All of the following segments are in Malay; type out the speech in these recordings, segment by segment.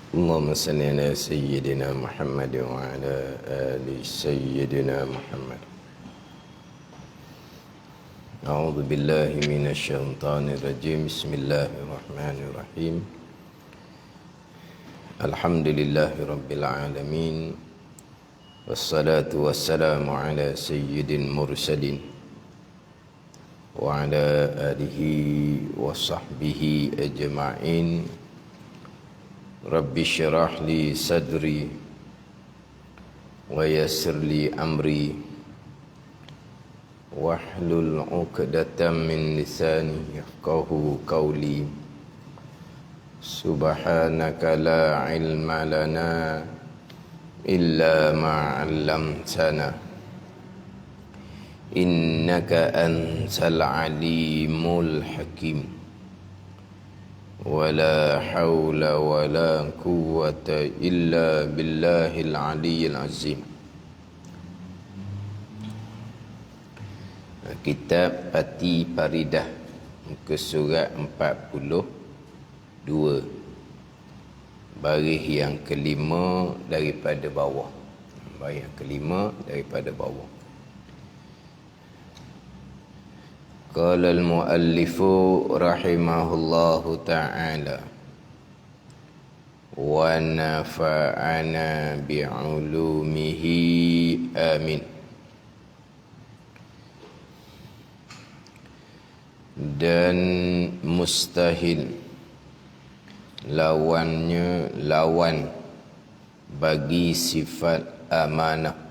اللهم صل على سيدنا محمد وعلى آل سيدنا محمد. أعوذ بالله من الشيطان الرجيم. بسم الله الرحمن الرحيم. الحمد لله رب العالمين، والصلاة والسلام على سيد المرسلين وعلى آله وصحبه أجمعين. Rabbi syarah li sadri wa yassir li amri wahlul 'uqdatam min lisani yafqahu qawli. Subhanaka la ilma lana illa ma 'allamtana innaka antal alimul hakim. ولا حول ولا قوة إلا بالله العلي العظيم. Kitab Pati Paridah, muka surat 42, baris yang kelima daripada bawah. Baris yang kelima daripada bawah. Qala al-muallifu rahimahullahu ta'ala wa nafa'ana bi'ulumihi amin. Dan mustahil, lawannya lawan bagi sifat amanah,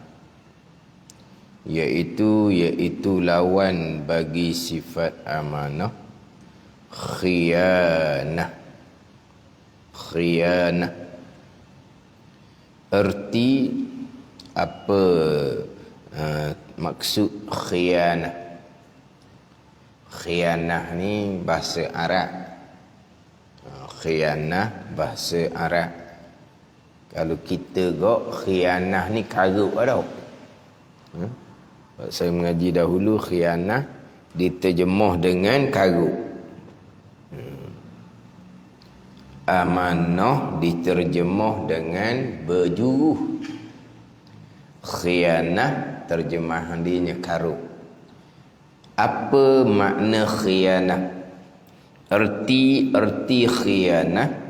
iaitu lawan bagi sifat amanah khiyanah. Khiyanah erti apa maksud khiyanah? Khiyanah ni bahasa Arab. Khiyanah bahasa Arab. Kalau kita gok khiyanah ni karut tau. Saya mengaji dahulu, khianah diterjemah dengan karut. Amanah diterjemah dengan berjuruh. Khianah terjemahan dia karut. Apa makna khianah? Erti khianah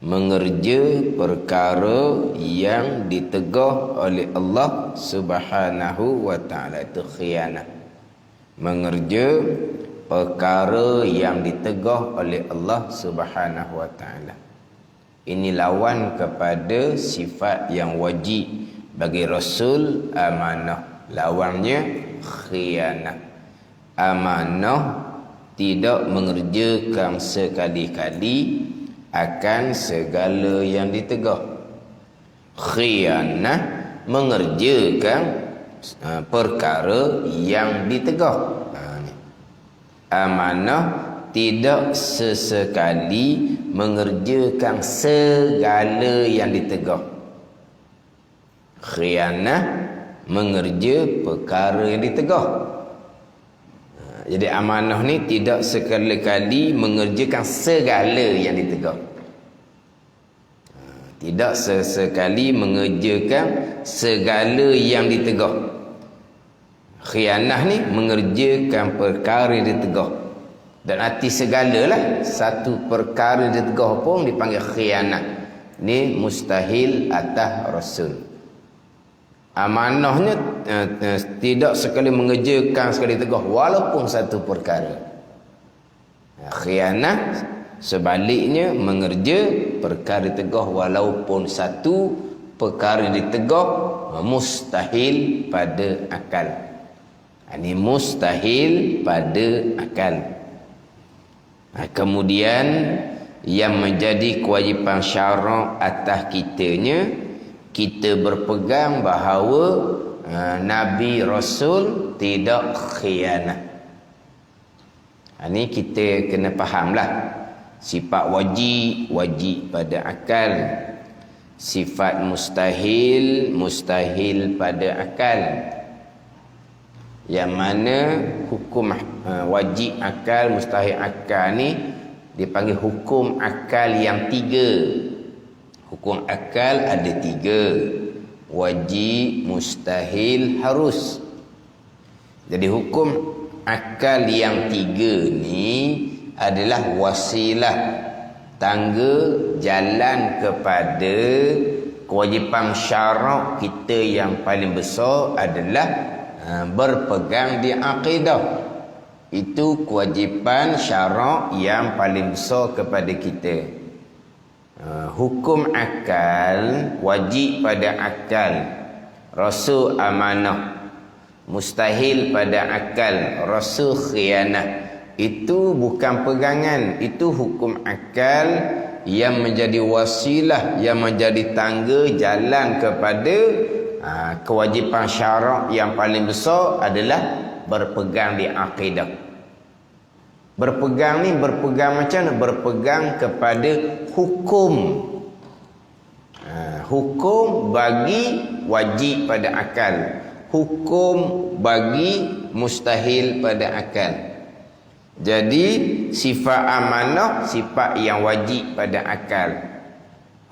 mengerja perkara yang ditegah oleh Allah Subhanahu wa ta'ala. Itu khianah. Mengerja perkara yang ditegah oleh Allah Subhanahu wa ta'ala. Ini lawan kepada sifat yang wajib bagi Rasul, amanah. Lawannya khianah. Amanah tidak mengerjakan sekali-kali akan segala yang ditegah. Khianah mengerjakan perkara yang ditegah. Amanah tidak sesekali mengerjakan segala yang ditegah. Khianah mengerja perkara yang ditegah. Jadi amanah ni tidak sekali-kali mengerjakan segala yang ditegah. Tidak sesekali mengerjakan segala yang ditegah. Khianah ni mengerjakan perkara yang ditegah. Dan arti segalalah, satu perkara yang ditegah pun dipanggil khianah. Ni mustahil atas Rasul. Amanahnya tidak sekali mengerjakan sekali tegah walaupun satu perkara. Khianah sebaliknya mengerja perkara tegah walaupun satu perkara ditegah, mustahil pada akal. Ini mustahil pada akal. Kemudian yang menjadi kewajipan syarak atas kitanya, kita berpegang bahawa Nabi Rasul tidak khianah. Ini kita kena fahamlah. Sifat wajib pada akal. Sifat mustahil pada akal. Yang mana hukum wajib akal, mustahil akal ni dipanggil hukum akal yang tiga. Hukum akal ada 3. Wajib, mustahil, harus. Jadi hukum akal yang 3 ni adalah wasilah, tangga jalan kepada kewajipan syarak kita yang paling besar adalah berpegang di akidah. Itu kewajipan syarak yang paling besar kepada kita. Hukum akal, wajib pada akal, rasa amanah. Mustahil pada akal, rasa khianah. Itu bukan pegangan, itu hukum akal yang menjadi wasilah, yang menjadi tangga jalan kepada kewajipan syarak yang paling besar adalah berpegang di akidah. Berpegang ni berpegang macam mana? Berpegang kepada hukum. Hukum bagi wajib pada akal, hukum bagi mustahil pada akal. Jadi sifat amanah sifat yang wajib pada akal.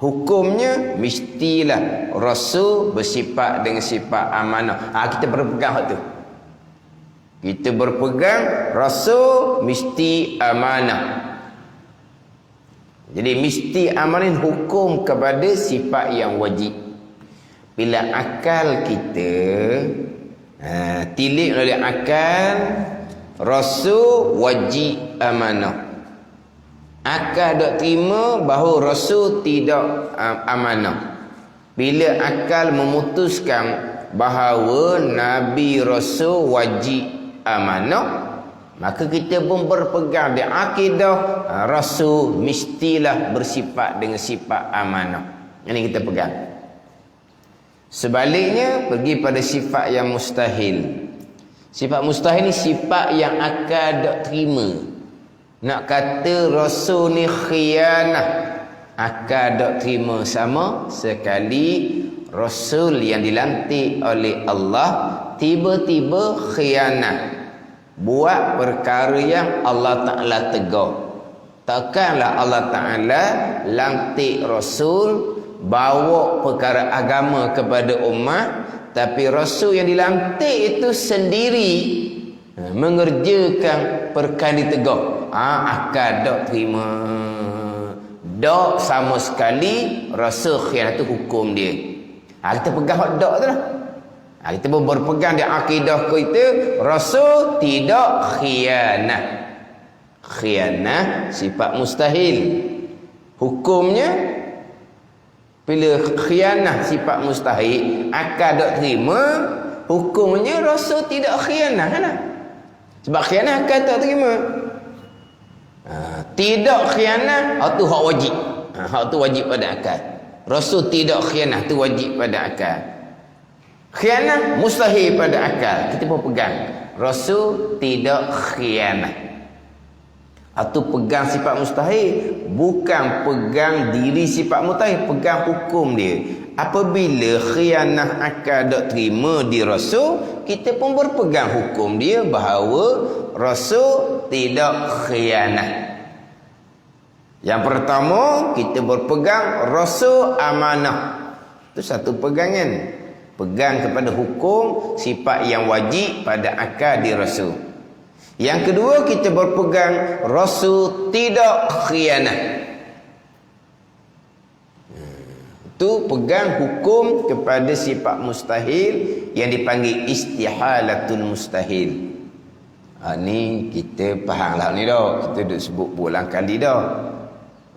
Hukumnya mestilah rasul bersifat dengan sifat amanah. Kita berpegang hak tu. Kita berpegang rasul mesti amanah. Jadi mesti amanah hukum kepada sifat yang wajib. Bila akal kita tilik oleh akal, rasul wajib amanah. Akal dok terima bahawa rasul tidak amanah. Bila akal memutuskan bahawa nabi rasul wajib amanah, maka kita pun berpegang di akidah rasul mestilah bersifat dengan sifat amanah. Ini kita pegang. Sebaliknya pergi pada sifat yang mustahil. Sifat mustahil ni sifat yang akal tak terima. Nak kata rasul ni khianah, akal tak terima sama sekali. Rasul yang dilantik oleh Allah tiba-tiba khianah, buat perkara yang Allah Ta'ala tegur. Takkanlah Allah Ta'ala lantik rasul bawa perkara agama kepada umat, tapi rasul yang dilantik itu sendiri mengerjakan perkara ditegur. Akal tak terima, tak sama sekali rasul khianat itu hukum dia. Kita pegang hak tak tu lah. Kita pun berpegang di akidah kita, rasul tidak khianah. Khianah sifat mustahil. Hukumnya bila khianah sifat mustahil, akal tak terima, hukumnya rasul tidak khianah kan? Sebab khianah akal tak terima. Tidak khianah itu hak wajib. Hak tu wajib pada akal. Rasul tidak khianah itu wajib pada akal. Khianah mustahil pada akal. Kita pun pegang rasul tidak khianah. Atau pegang sifat mustahil, bukan pegang diri sifat mustahil, pegang hukum dia. Apabila khianah akal tak terima di rasul, kita pun berpegang hukum dia bahawa rasul tidak khianah. Yang pertama, kita berpegang rasul amanah. Itu satu pegangan. Pegang kepada hukum sifat yang wajib pada akal di rasul. Yang kedua, kita berpegang rasul tidak khianah. Itu pegang hukum kepada sifat mustahil yang dipanggil istihalatul mustahil. Ni kita faham lah ni dah. Kita duk sebut berulang kali dah.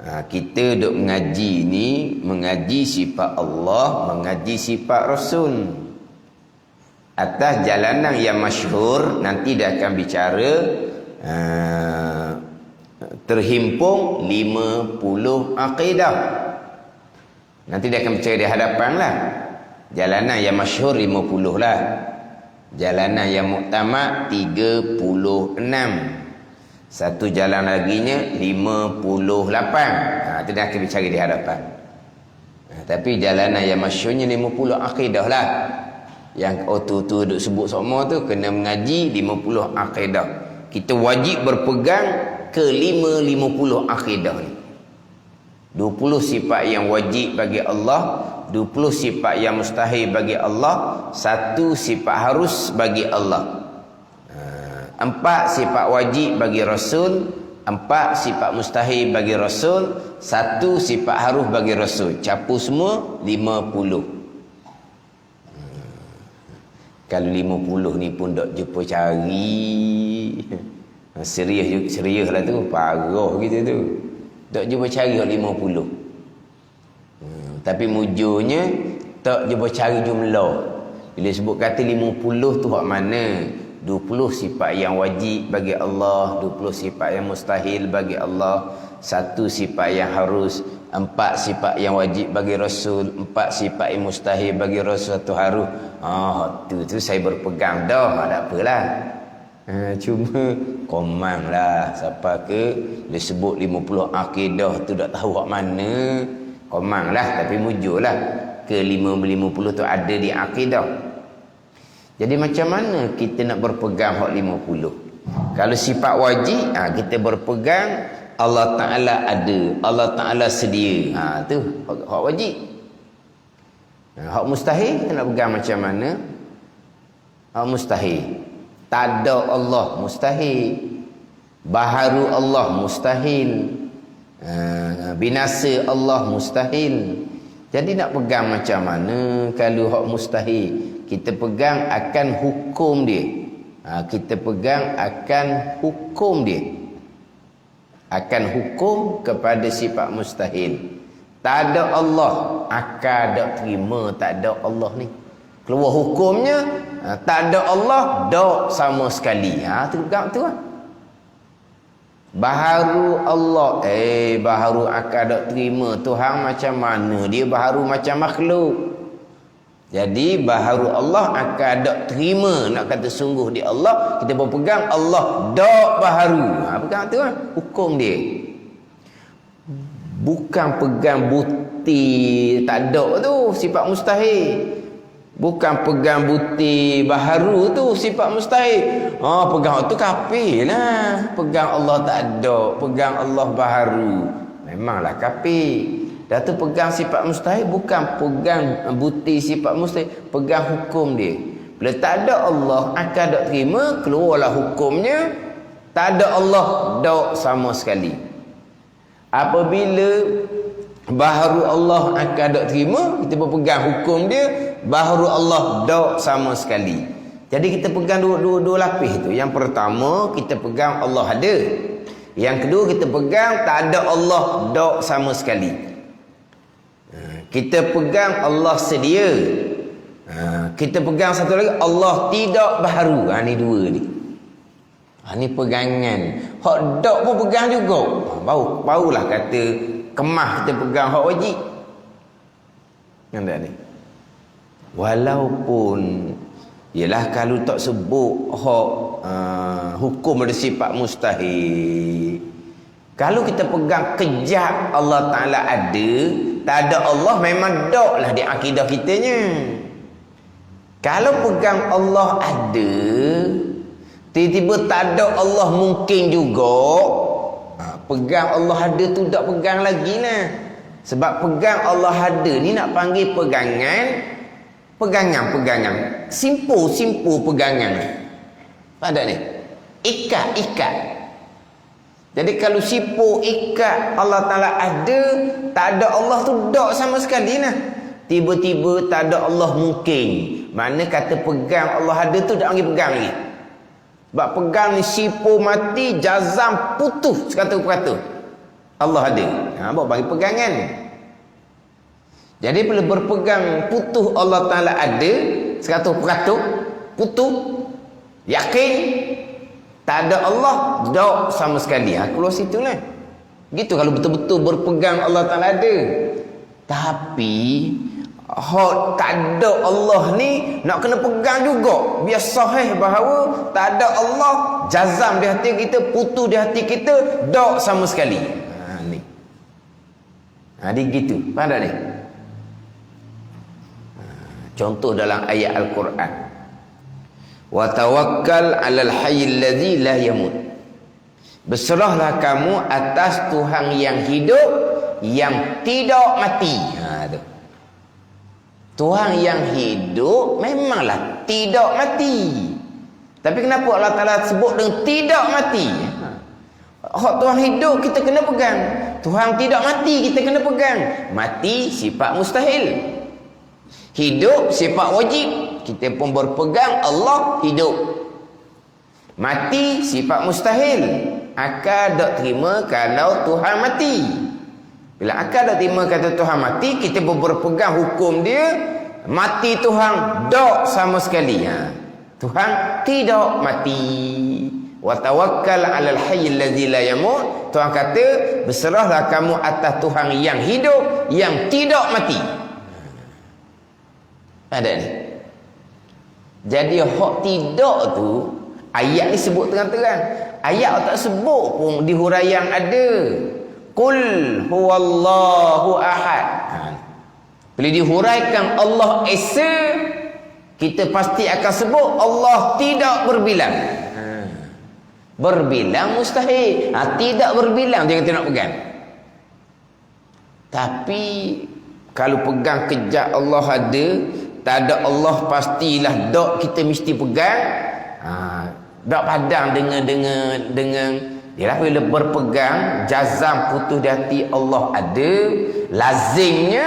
Kita duk mengaji ni, mengaji sifat Allah, mengaji sifat Rasul. Atas jalanan yang masyhur, nanti dia akan bicara terhimpun 50 akidah. Nanti dia akan bicara di hadapan lah. Jalanan yang masyhur 50 lah. Jalanan yang muktamad 36. Satu jalan laginya 58. Itu dia akan bicara di hadapan. Tapi jalanan yang masyhurnya 50 akidah lah. Yang tu duk sebut semua tu kena mengaji 50 akidah. Kita wajib berpegang ke 50 akidah ni. 20 20 sifat yang wajib bagi Allah, 20 sifat yang mustahil bagi Allah, 1 sifat harus bagi Allah. 4 sifat wajib bagi Rasul, 4 sifat mustahil bagi Rasul, 1 sifat harus bagi Rasul. Capu semua 50. Kalau 50 ni pun tak jumpa cari. Serius lah tu, parah gitu tu. Tak jumpa cari 50. Tapi mujurnya tak jumpa cari jumlah. Bila sebut kata 50 tu hak mana? 20 sifat yang wajib bagi Allah, 20 sifat yang mustahil bagi Allah, 1 sifat yang harus, 4 sifat yang wajib bagi Rasul, 4 sifat yang mustahil bagi Rasul, 1 harus. Tu saya berpegang dah, tak apalah. Cuma komang lah siapa ke dia sebut 50 akidah tu tak tahu hak mana. Komang lah, tapi mujur lah ke 50 tu ada di akidah. Jadi macam mana kita nak berpegang hak 50? Kalau sifat wajib, kita berpegang Allah Ta'ala ada, Allah Ta'ala sedia. Tu hak wajib. Hak mustahil kita nak pegang macam mana? Hak mustahil. Tak ada Allah, mustahil. Baharu Allah, mustahil. Binasa Allah, mustahil. Jadi nak pegang macam mana kalau hak mustahil? Kita pegang akan hukum dia. Kita pegang akan hukum dia. Akan hukum kepada sifat mustahil. Tak ada Allah, akan tak terima tak ada Allah ni. Keluar hukumnya, tak ada Allah, tak sama sekali. Tu pegang tu lah. Baharu Allah, baharu akan tak terima. Tuhan macam mana? Dia baharu macam makhluk. Jadi baharu Allah akan tak terima. Nak kata sungguh di Allah, kita berpegang Allah tak baharu. Pegang tu lah hukum dia. Bukan pegang bukti tak ada tu sifat mustahil. Bukan pegang bukti baharu tu sifat mustahil. Pegang tu kafir lah. Pegang Allah tak ada, pegang Allah baharu, memanglah kafir. Dah tu pegang sifat mustahil, bukan pegang bukti sifat mustahil, pegang hukum dia. Bila tak ada Allah akan tak terima, keluarlah hukumnya. Tak ada Allah, tak sama sekali. Apabila baharu Allah akan tak terima, kita berpegang hukum dia, baharu Allah tak sama sekali. Jadi kita pegang dua lapis tu. Yang pertama kita pegang Allah ada. Yang kedua kita pegang tak ada Allah tak sama sekali. Kita pegang Allah sedia. Kita pegang satu lagi Allah tidak baharu. Ni dua ni. Ni pegangan. Hak dak pun pegang juga. Barulah kata kemah kita pegang hak wajib. Nampak ni? Walaupun ialah kalau tak sebut hak hukum ada sifat mustahil. Kalau kita pegang kejap Allah Ta'ala ada, tak ada Allah, memang dak lah di akidah kitanya. Kalau pegang Allah ada, tiba-tiba tak ada Allah mungkin juga. Pegang Allah ada tu tak pegang lagi lah. Sebab pegang Allah ada ni nak panggil pegangan. Simple pegangan. Ada ni. Ikat. Jadi kalau sipu ikat Allah Ta'ala ada, tak ada Allah tu tak sama sekali lah. Tiba-tiba tak ada Allah mungkin. Mana kata pegang Allah ada tu tak panggil pegang lagi. Sebab pegang ni sipu mati, jazam putus sekata-kata. Allah ada. Bawa panggil pegangan. Jadi bila berpegang putus Allah Ta'ala ada, sekata-kata putus, yakin tak ada Allah, tak sama sekali. Keluar situ lah. Gitu kalau betul-betul berpegang Allah Ta'ala ada. Tapi tak ada Allah ni nak kena pegang juga. Biar sahih bahawa tak ada Allah, jazam di hati kita, putus di hati kita, tak sama sekali. Ni. Dia gitu. Faham tak ni? Contoh dalam ayat Al-Quran. Wa tawakkal 'alal hayyil ladzi la yamut. Berserahlah kamu atas Tuhan yang hidup, yang tidak mati. Tu. Tuhan yang hidup memanglah tidak mati. Tapi kenapa Allah Ta'ala sebut dengan tidak mati? Hak Tuhan hidup kita kena pegang. Tuhan tidak mati kita kena pegang. Mati sifat mustahil. Hidup sifat wajib. Kita pun berpegang Allah hidup. Mati sifat mustahil. Akal tak terima kalau Tuhan mati. Bila akal tak terima kata Tuhan mati, kita pun berpegang hukum dia. Mati Tuhan tak sama sekali. Tuhan tidak mati. Wa tawakkal 'alal hayyil ladzi la yamut. Tuhan kata, berserahlah kamu atas Tuhan yang hidup, yang tidak mati. Ada ni. Jadi hak tidak tu ayat ni sebut terang-terang. Ayat tak sebut pun di huraian ada. Qul huwallahu ahad. Bila dihuraikan Allah Esa, kita pasti akan sebut Allah tidak berbilang. Berbilang mustahil. Tidak berbilang jangan kita nak pegang. Tapi kalau pegang kejap Allah ada, tak ada Allah pastilah dok kita mesti pegang. Dok padang dengan yalah bila berpegang jazam putus di hati Allah ada, lazimnya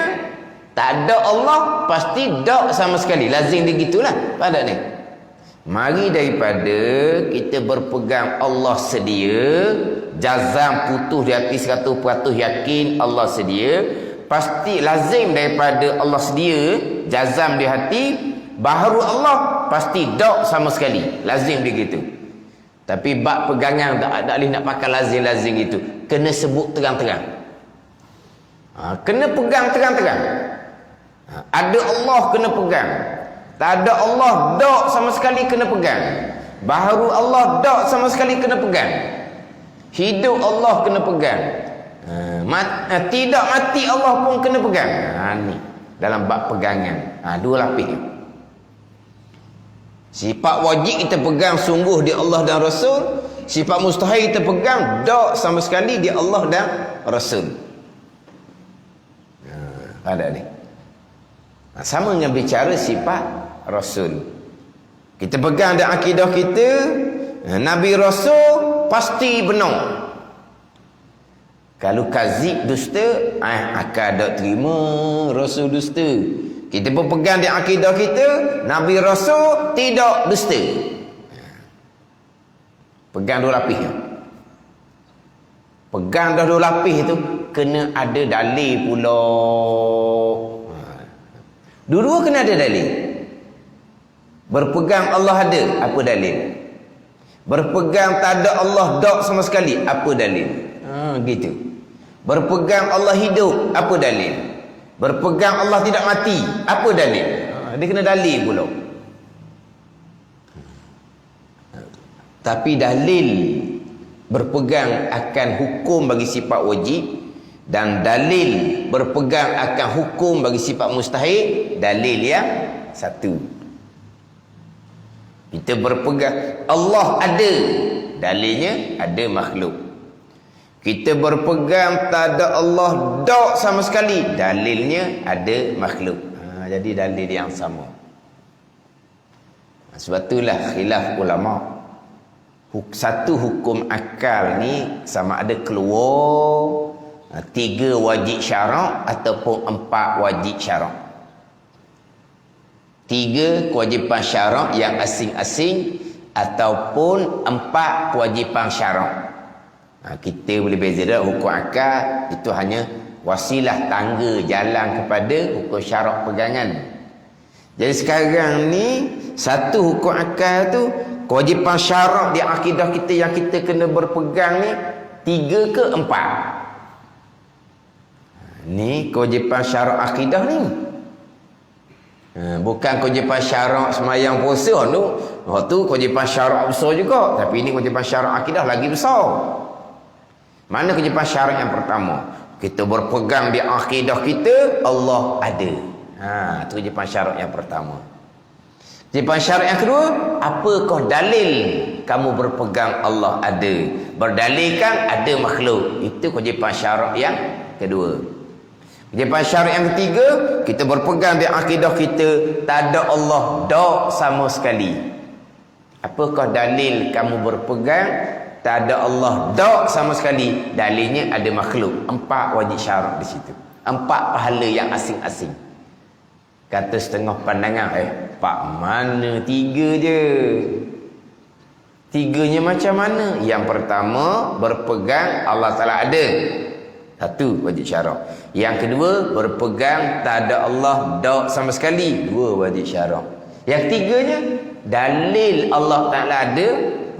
tak ada Allah pasti dok sama sekali. Lazim dia gitulah. Pada ni. Mari daripada kita berpegang Allah sedia, jazam putus di hati 100% yakin Allah sedia, pasti lazim daripada Allah sedia, jazam di hati, baharu Allah pasti dok sama sekali. Lazim dia gitu. Tapi bab pegangan tak boleh nak pakai lazim-lazim itu. Kena sebut terang-terang. Kena pegang terang-terang. Ada Allah kena pegang. Tak ada Allah dok sama sekali kena pegang. Baharu Allah dok sama sekali kena pegang. Hidup Allah kena pegang. Tidak mati Allah pun kena pegang. Ni dalam bab pegangan. Dua lapis. Sifat wajib kita pegang sungguh di Allah dan Rasul. Sifat mustahil kita pegang dok sama sekali di Allah dan Rasul. Ada ni. Sama dengan bicara sifat Rasul. Kita pegang dalam akidah kita, Nabi Rasul pasti benar. Kalau kazib dusta, akal tak terima Rasul dusta. Kita pun pegang di akidah kita, Nabi Rasul tidak dusta. Pegang dua lapis. Pegang dah dua lapis tu, kena ada dalil pula. Dua-dua kena ada dalil. Berpegang Allah ada, apa dalil? Berpegang tak ada Allah dok sama sekali, apa dalil? Gitu. Berpegang Allah hidup, apa dalil? Berpegang Allah tidak mati, apa dalil? Dia kena dalil pula. Tapi dalil berpegang akan hukum bagi sifat wajib dan dalil berpegang akan hukum bagi sifat mustahil, dalil yang satu. Kita berpegang Allah ada, dalilnya ada makhluk. Kita berpegang tak ada Allah dok sama sekali, dalilnya ada makhluk. Jadi dalil yang sama. Sebab itulah khilaf ulama. Satu hukum akal ni sama ada keluar 3 wajib syarak ataupun 4 wajib syarak. 3 kewajipan syarak yang asing-asing ataupun 4 kewajipan syarak. Kita boleh beza dah. Hukum akal itu hanya wasilah tangga jalan kepada hukum syarak pegangan. Jadi sekarang ni satu hukum akal tu kewajipan syarak di akidah kita yang kita kena berpegang ni 3 ke 4. Ni kewajipan syarak akidah ni. Bukan kewajipan syarak semayang puasa tu. Tu kewajipan syarak besar juga. Tapi ini kewajipan syarak akidah lagi besar. Mana kewajipan syarak yang pertama? Kita berpegang di akidah kita Allah ada. Itu kewajipan syarak yang pertama. Kewajipan syarak yang kedua, apakah dalil kamu berpegang Allah ada? Berdalilkan ada makhluk. Itu kewajipan syarak yang kedua. Kewajipan syarak yang ketiga, kita berpegang di akidah kita tak ada Allah dak sama sekali. Apakah dalil kamu berpegang tak ada Allah dak sama sekali? Dalilnya ada makhluk. 4 wajib syarak di situ. 4 pahala yang asing-asing. Kata setengah pandangan, pak mana 3 je? 3-nya macam mana? Yang pertama, berpegang Allah Ta'ala ada. 1 wajib syarak. Yang kedua, berpegang tak ada Allah dak sama sekali. 2 wajib syarak. Yang ketiganya, dalil Allah Ta'ala ada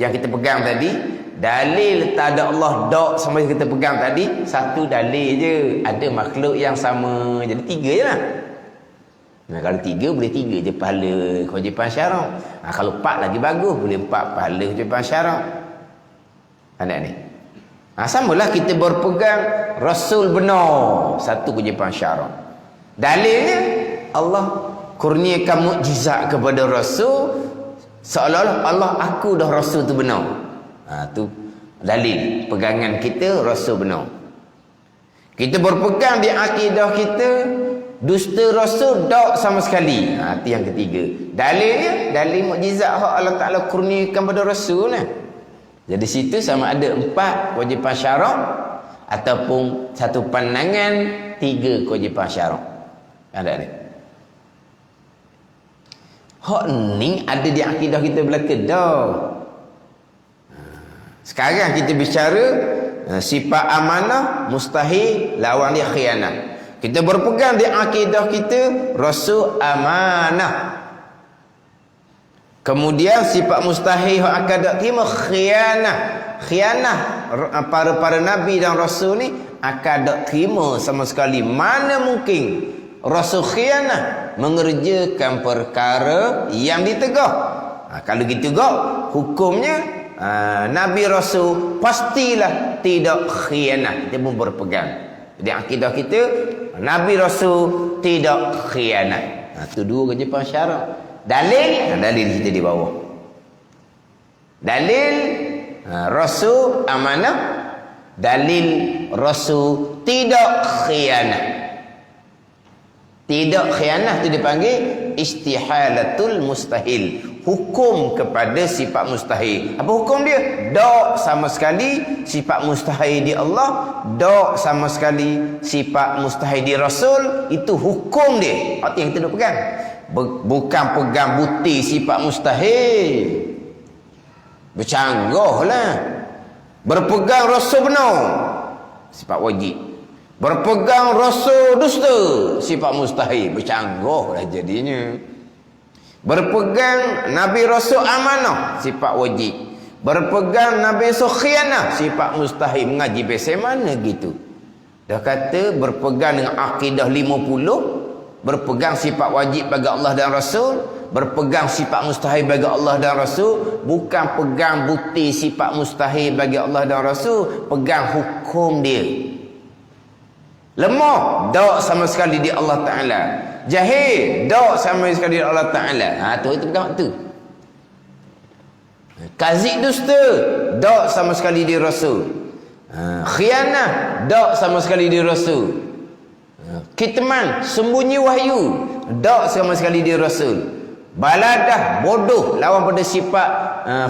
yang kita pegang tadi. Dalil tak ada Allah dak sama yang kita pegang tadi. 1 dalil je. Ada makhluk yang sama. Jadi 3 je lah. Nah, kalau 3 boleh 3 je pahala kewajipan syarak. Kalau 4 lagi bagus, boleh 4 pahala kewajipan syarak. Anak ni. Samalah kita berpegang Rasul benar. 1 kewajipan syarak. Dalilnya Allah kurniakan mukjizat kepada Rasul, seolah-olah Allah aku dah Rasul tu benar. Tu dalil pegangan kita Rasul benar. Kita berpegang di akidah kita dusta Rasul dak sama sekali. Itu yang ketiga. Dalilnya dalil mukjizat hak Allah Taala kurniakan pada Rasul lah. Jadi situ sama ada 4 kewajipan syarak ataupun 1 pandangan 3 kewajipan syarak. Ada ni. Hak ni ada di akidah kita belaka dah. Sekarang kita bicara sifat amanah mustahil, lawan dia khianat. Kita berpegang di akidah kita Rasul amanah. Kemudian sifat mustahil yang akan tak terima khianah. Khianah para nabi dan rasul ni akan tak terima sama sekali. Mana mungkin Rasul khianah mengerjakan perkara yang ditegah. Kalau gitu gak hukumnya Nabi Rasul pastilah tidak khianah. Dia pun berpegang di akidah kita Nabi Rasul tidak khianat. Itu 2 kewajipan syarak. Dalil kita di bawah. Dalil Rasul amanah, dalil Rasul tidak khianat. Tidak khianat itu dipanggil istihalatul mustahil. Hukum kepada sifat mustahil. Apa hukum dia? Dak sama sekali sifat mustahil di Allah, dak sama sekali sifat mustahil di Rasul. Itu hukum dia. Itu yang kita nak pegang. Bukan pegang bukti sifat mustahil. Bercanggah lah. Berpegang Rasul benar, sifat wajib. Berpegang Rasul dusta, sifat mustahil. Bercanggah lah jadinya. Berpegang Nabi Rasul amanah, sifat wajib. Berpegang Nabi Rasul khianah, sifat mustahil. Mengaji biasa mana gitu. Dah kata berpegang dengan akidah 50, berpegang sifat wajib bagi Allah dan Rasul, berpegang sifat mustahil bagi Allah dan Rasul, bukan pegang bukti sifat mustahil bagi Allah dan Rasul, pegang hukum dia. Lemah dak sama sekali di Allah Taala. Jahil dak sama sekali di Allah Taala. Itu pegang tu. Kazib dusta dak sama sekali di Rasul. Khianah dak sama sekali di Rasul. Kitman sembunyi wahyu dak sama sekali di Rasul. Baladah bodoh lawan pada sifat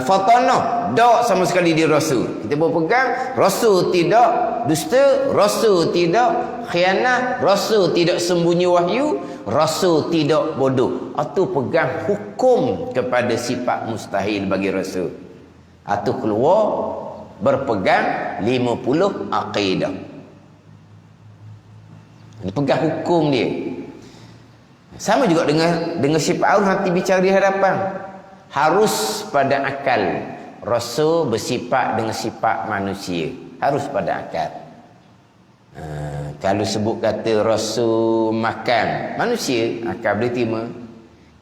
fatanah dak sama sekali di Rasul. Kita berpegang Rasul tidak dusta, Rasul tidak khianah, Rasul tidak sembunyi wahyu, Rasul tidak bodoh. Itu pegang hukum kepada sifat mustahil bagi Rasul. Itu keluar berpegang 50 akidah. Ini pegang hukum dia. Sama juga dengan sifat Allah nanti bicara di hadapan. Harus pada akal. Rasul bersifat dengan sifat manusia. Harus pada akal. Kalau sebut kata Rasul makan, manusia akal boleh terima.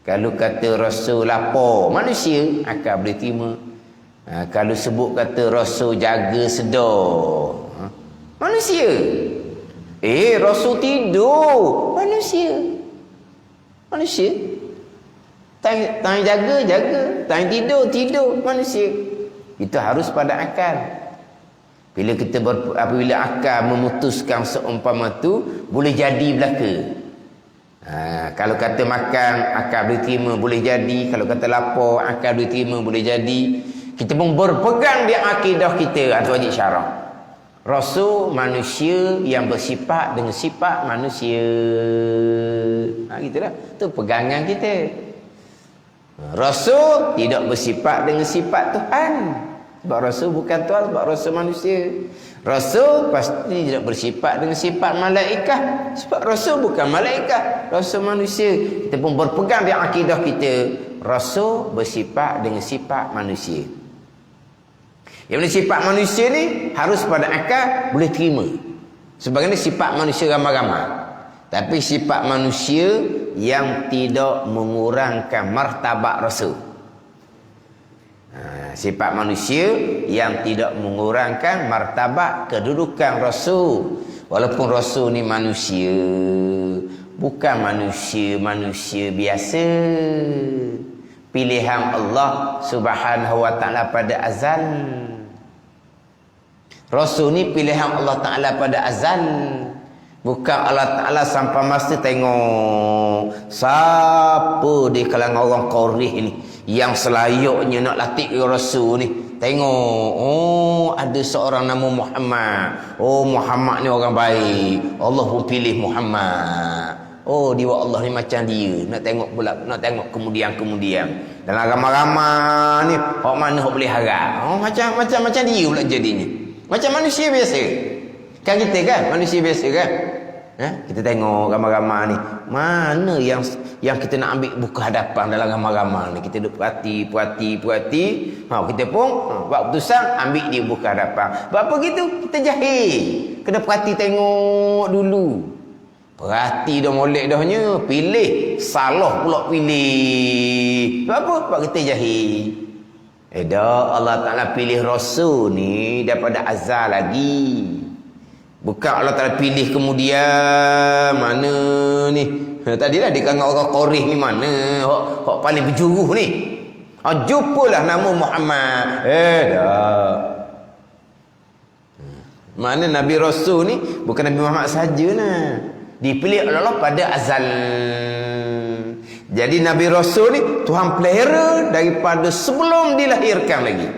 Kalau kata Rasul lapar, manusia akal boleh terima. Kalau sebut kata Rasul jaga sedar, manusia. Rasul tidur, manusia. Manusia. Tang jaga, tang tidur, manusia. Itu harus pada akal. Apabila akal memutuskan seumpama tu, boleh jadi belaka. Kalau kata makan, akal boleh terima, boleh jadi. Kalau kata lapar, akal boleh terima, boleh jadi. Kita pun berpegang di akidah kita atau wajib syarak. Rasul manusia yang bersifat dengan sifat manusia. Gitulah. Tu pegangan kita. Rasul tidak bersifat dengan sifat Tuhan. Sebab Rasul bukan Tuhan, sebab Rasul manusia. Rasul pasti tidak bersifat dengan sifat malaikat, sebab Rasul bukan malaikat, Rasul manusia. Kita pun berpegang di akidah kita, Rasul bersifat dengan sifat manusia. Yang mana sifat manusia ni harus pada akal boleh terima. Sebagainya sifat manusia ramai-ramai. Tapi sifat manusia yang tidak mengurangkan martabat Rasul. Sifat manusia yang tidak mengurangkan martabat kedudukan Rasul. Walaupun Rasul ni manusia, bukan manusia biasa. Pilihan Allah Subhanahu wa taala pada azal. Rasul ni pilihan Allah Taala pada azal. Bukan Allah Taala sampai masa tengok siapa di kalangan orang Quraisy ni yang selayaknya nak latih Rasul ni. Tengok, ada seorang nama Muhammad. Muhammad ni orang baik, Allah pun pilih Muhammad. Dia Allah ni macam dia. Nak tengok pula, nak tengok kemudian dalam ramai-ramai ni hok mana hok boleh harap. Macam dia pula jadinya. Macam manusia biasa. Kan kita kan manusia biasa kan. Kita tengok ramai-ramai ni, mana yang kita nak ambil buka hadapan dalam ramai-ramai ni. Kita duk puati. Kita pun buat keputusan ambil dia buka hadapan. Buat apa gitu? Kita jahil. Kena perhati tengok dulu. Perhati dah molek dahnya, pilih. Salah pula pilih. Buat apa? Sebab kita jahil. Dah Allah Ta'ala pilih Rasul ni daripada azal lagi. Bukan Allah Ta'ala pilih kemudian. Mana ni? Tadilah dia kata orang Quraisy ni mana? Hok paling berjuruh ni. Jumpalah nama Muhammad. Dah. Mana Nabi Rasul ni bukan Nabi Muhammad saja nah. Dipilih oleh Allah pada azal. Jadi Nabi Rasul ni Tuhan pelihara daripada sebelum dilahirkan lagi.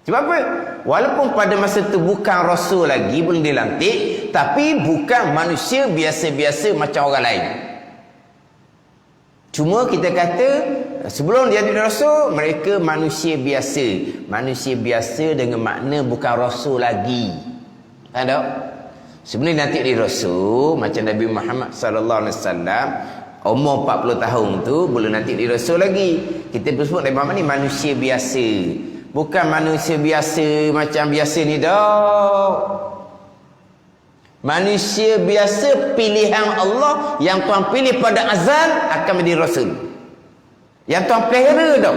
Sebab apa? Walaupun pada masa tu bukan Rasul lagi, belum dilantik, tapi bukan manusia biasa-biasa macam orang lain. Cuma kita kata sebelum dia jadi Rasul, mereka manusia biasa. Manusia biasa dengan makna bukan Rasul lagi. Tak? Sebelum nanti di Rasul, macam Nabi Muhammad sallallahu alaihi wasallam, umur 40 tahun tu boleh nanti di Rasul lagi. Kita sebut Nabi Muhammad ni manusia biasa. Bukan manusia biasa macam biasa ni dah. Manusia biasa pilihan Allah yang Tuhan pilih pada azal akan menjadi Rasul. Yang Tuhan pelihara dah.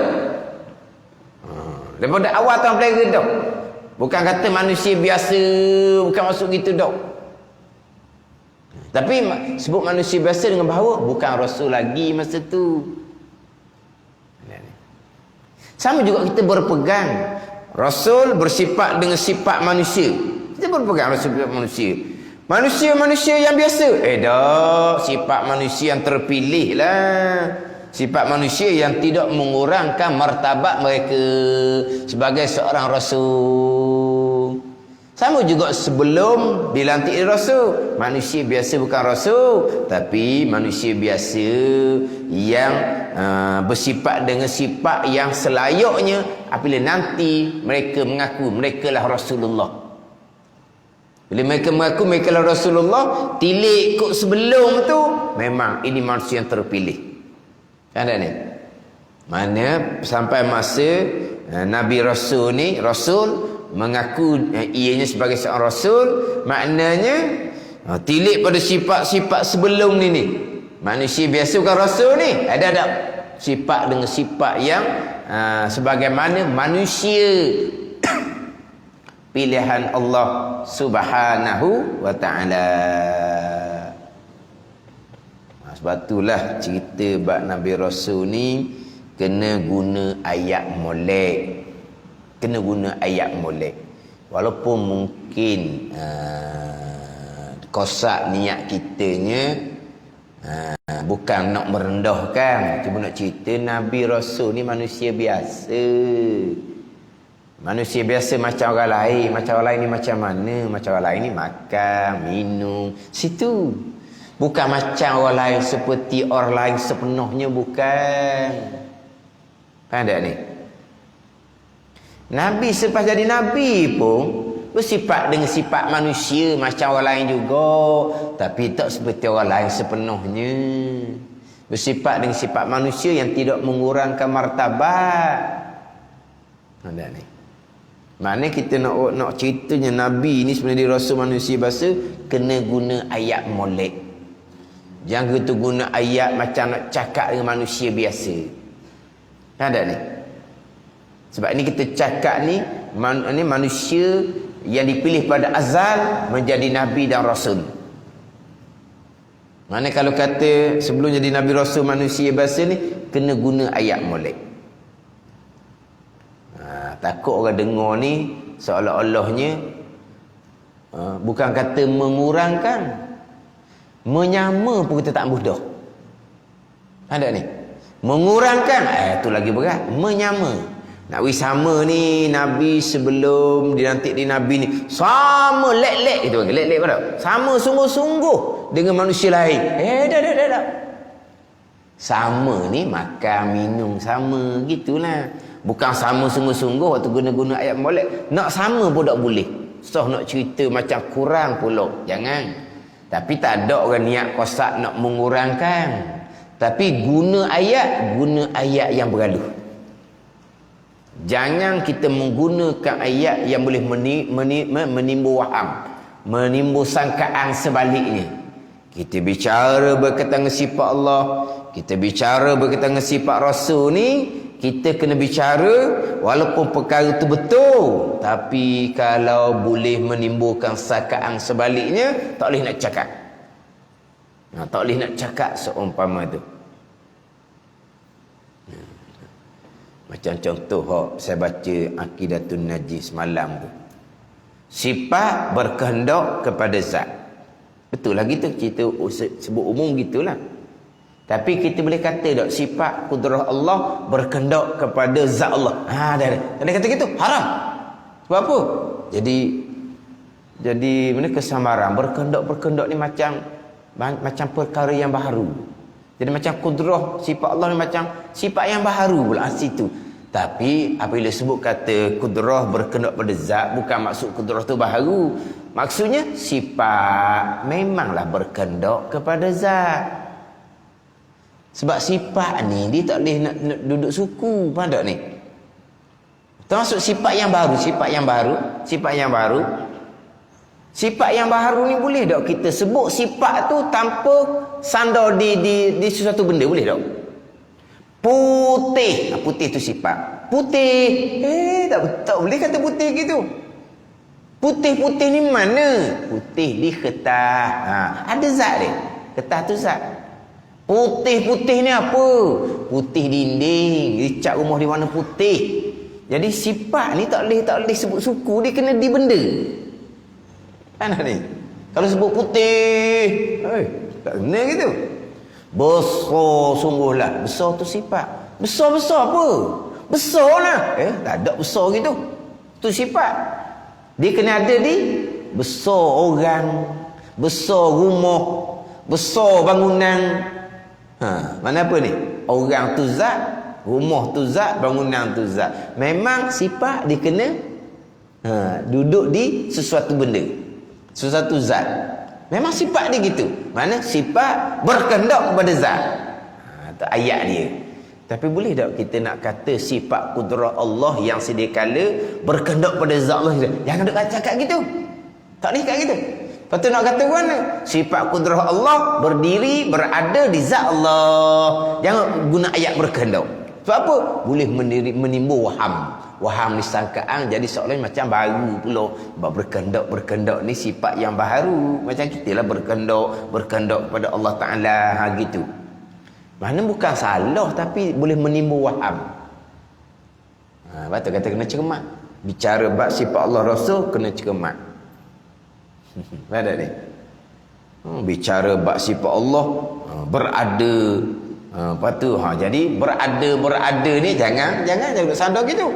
Daripada awal Tuhan pelihara dah. Bukan kata manusia biasa, bukan masuk gitu dah. Tapi sebut manusia biasa dengan bahawa bukan Rasul lagi masa tu. Sama juga kita berpegang Rasul bersifat dengan sifat manusia. Kita berpegang Rasul sifat manusia. Manusia yang biasa. Dah, sifat manusia yang terpilih lah. Sifat manusia yang tidak mengurangkan martabat mereka sebagai seorang Rasul. Sama juga sebelum dilantik Rasul, manusia biasa bukan Rasul, tapi manusia biasa yang bersifat dengan sifat yang selayaknya apabila nanti mereka mengaku merekalah Rasulullah. Bila mereka mengaku merekalah Rasulullah, tilik ikut sebelum tu, memang ini manusia yang terpilih. Ada ni? Mana sampai masa Nabi Rasul ni, Rasul mengaku ianya sebagai seorang Rasul, maknanya tilik pada sifat-sifat sebelum ni. Manusia biasa bukan Rasul ni. Ada sifat dengan sifat yang sebagaimana manusia pilihan Allah Subhanahu wa ta'ala. Sebab itulah cerita bab Nabi Rasul ni kena guna ayat molek. Walaupun mungkin kosak niat kitanya bukan nak merendahkan, cuma nak cerita Nabi Rasul ni manusia biasa. Manusia biasa macam orang lain. Macam orang lain ni macam mana? Macam orang lain ni makan, minum, situ. Bukan macam orang lain seperti orang lain sepenuhnya, bukan. Faham tak ni? Nabi selepas jadi Nabi pun bersifat dengan sifat manusia macam orang lain juga, tapi tak seperti orang lain sepenuhnya. Bersifat dengan sifat manusia yang tidak mengurangkan martabat. Ada ni. Mana kita nak ceritanya Nabi ni sebenarnya Rasul manusia biasa, kena guna ayat molek. Jangan kita guna ayat macam nak cakap dengan manusia biasa. Ada ni. Sebab ni kita cakap ni manusia yang dipilih pada azal menjadi Nabi dan Rasul. Mana kalau kata sebelum jadi Nabi Rasul manusia biasa ni, kena guna ayat molek. Takut orang dengar ni seolah-olahnya bukan kata mengurangkan, menyama pun kita tak mudah. Ada ni. Mengurangkan, itu lagi berat. Menyama. Nak wis sama ni Nabi sebelum dilantik di Nabi ni sama lek-lek itu kan. Lek-lek pada. Sama sungguh-sungguh dengan manusia lain. Dah. Sama ni makan, minum sama gitulah. Bukan sama sungguh-sungguh waktu guna-guna ayat molek. Nak sama pun tak boleh. So nak cerita macam kurang pula. Jangan. Tapi tak ada orang niat kosak nak mengurangkan. Tapi guna ayat yang bergaluh. Jangan kita menggunakan ayat yang boleh menimbul waham, menimbul sangkaan sebaliknya. Kita bicara berkaitan dengan sifat Allah, kita bicara berkaitan dengan sifat Rasul ni, kita kena bicara walaupun perkara itu betul, tapi kalau boleh menimbulkan sangkaan sebaliknya, tak boleh nak cakap. Tak boleh nak cakap seumpama tu. Macam contoh saya baca Aqidatun Najis malam tu. Sifat berkehendak kepada zat. Betul lah gitu, cerita sebut umum gitulah. Tapi kita boleh kata tak sifat kudrah Allah berkehendak kepada zat Allah. Dah. Kalau kata gitu haram. Sebab apa? Jadi mana kesamaran berkehendak ni macam perkara yang baru. Jadi macam kudrah sifat Allah ni macam sifat yang baru pula situ. Tapi apabila sebut kata kudrah berkehendak pada zat, bukan maksud kudrah tu baru. Maksudnya sifat memanglah berkehendak kepada zat. Sebab sifat ni dia tak boleh nak duduk suku. Faham tak ni? Termasuk sifat yang baru. Sifat yang baru ni boleh tak kita sebut sifat tu tanpa sandar di sesuatu benda, boleh tak? Putih. Putih tu sifat. Putih. Tak boleh kata putih gitu. Putih ni mana? Putih di kertas. Ada zat dia. Kertas tu zat. Putih ni apa? Putih dinding. Dicat rumah di mana putih. Jadi sifat ni tak boleh sebut suku, dia kena di benda. Kan ni? Kalau sebut putih, tak kena gitu. Besar sungguhlah. Besar tu sifat. Besar apa? Besar lah. Tak ada besar gitu. Tu sifat. Dia kena ada di besar orang, besar rumah, besar bangunan. Mana apa ni? Orang tu zat, rumah tu zat, bangunan tu zat. Memang sifat dia kena duduk di sesuatu benda, sesuatu zat. Memang sifat dia gitu. Mana sifat berkehendak kepada zat. Itu ayat dia. Tapi boleh tak kita nak kata sifat kudrah Allah yang sedia kala berkehendak pada zat Allah? Jangan duk cakap gitu. Tak boleh cakap gitu. Lepas tu nak kata mana? Sifat kudrah Allah berdiri, berada di zat Allah. Jangan guna ayat berkehendak. Sebab apa? Boleh menimbul waham. Waham ni sangkaan jadi seolah macam baru pula. Sebab berkehendak ni sifat yang baru. Macam kita lah berkehendak kepada Allah Ta'ala gitu. Mana bukan salah tapi boleh menimbul waham. Betul kata kena cermat. Bicara bab sifat Allah Rasul kena cermat. Ada ni. Bicara bab sifat Allah berada. Lepas tu jadi berada ni jangan sadar gitu.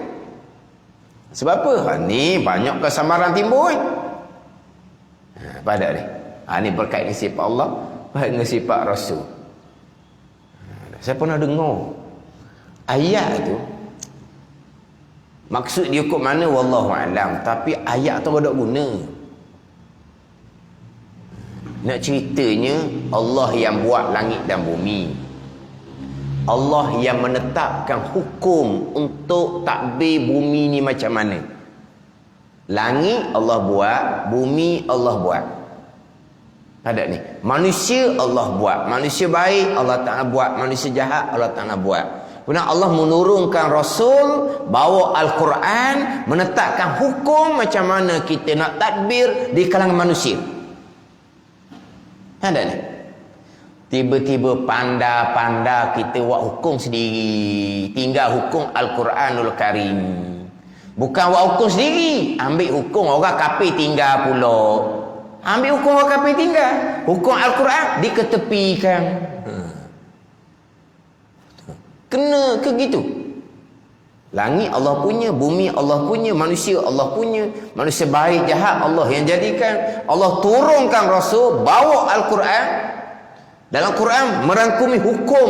Sebab apa? Ni banyak kesamaran timbul. Pada ni. Ni berkait dengan sifat Allah, berkait dengan sifat Rasul. Saya pernah dengar ayat tu. Maksud dia kok mana wallahu alam, tapi ayat tu ada guna. Nak ceritanya Allah yang buat langit dan bumi. Allah yang menetapkan hukum untuk takbir bumi ni macam mana. Langit Allah buat, bumi Allah buat. Ada ni. Manusia Allah buat. Manusia baik Allah Ta'ala buat. Manusia jahat Allah Ta'ala buat. Kemudian Allah menurunkan Rasul, bawa Al-Quran, menetapkan hukum macam mana kita nak takbir di kalangan manusia. Ada ni. Tiba-tiba panda kita buat hukum sendiri. Tinggal hukum Al-Quranul Karim. Bukan buat hukum sendiri. Ambil hukum orang kafir tinggal pula. Ambil hukum orang kafir tinggal. Hukum Al-Quran diketepikan. Kena ke gitu? Langit Allah punya, bumi Allah punya, manusia Allah punya. Manusia baik jahat Allah yang jadikan. Allah turunkan Rasul, bawa Al-Quran. Dalam Quran merangkumi hukum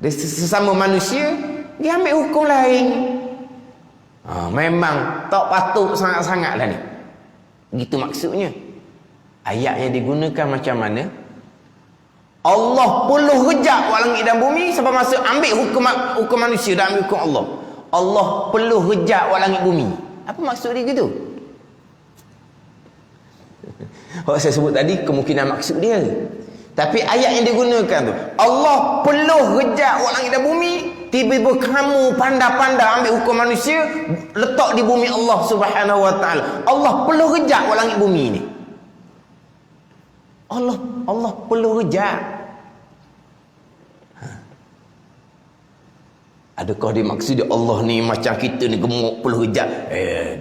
sesama manusia, dia ambil hukum lain. Memang tak patut sangat-sangat lah ni. Begitu maksudnya. Ayat yang digunakan macam mana? Allah perlu rejak buat langit dan bumi sebab masa ambil hukum manusia dan ambil hukum Allah. Allah perlu rejak buat langit bumi. Apa maksud dia gitu? Saya sebut tadi kemungkinan maksud dia. Tapi ayat yang digunakan tu, Allah perlu rejak buat langit dan bumi. Tiba-tiba kamu pandai-pandai ambil hukum manusia, letak di bumi Allah Subhanahu Wa Taala. Allah perlu rejak buat langit bumi ni. Allah perlu rejak. Adakah dia maksud Allah ni macam kita ni gemuk perlu rejak?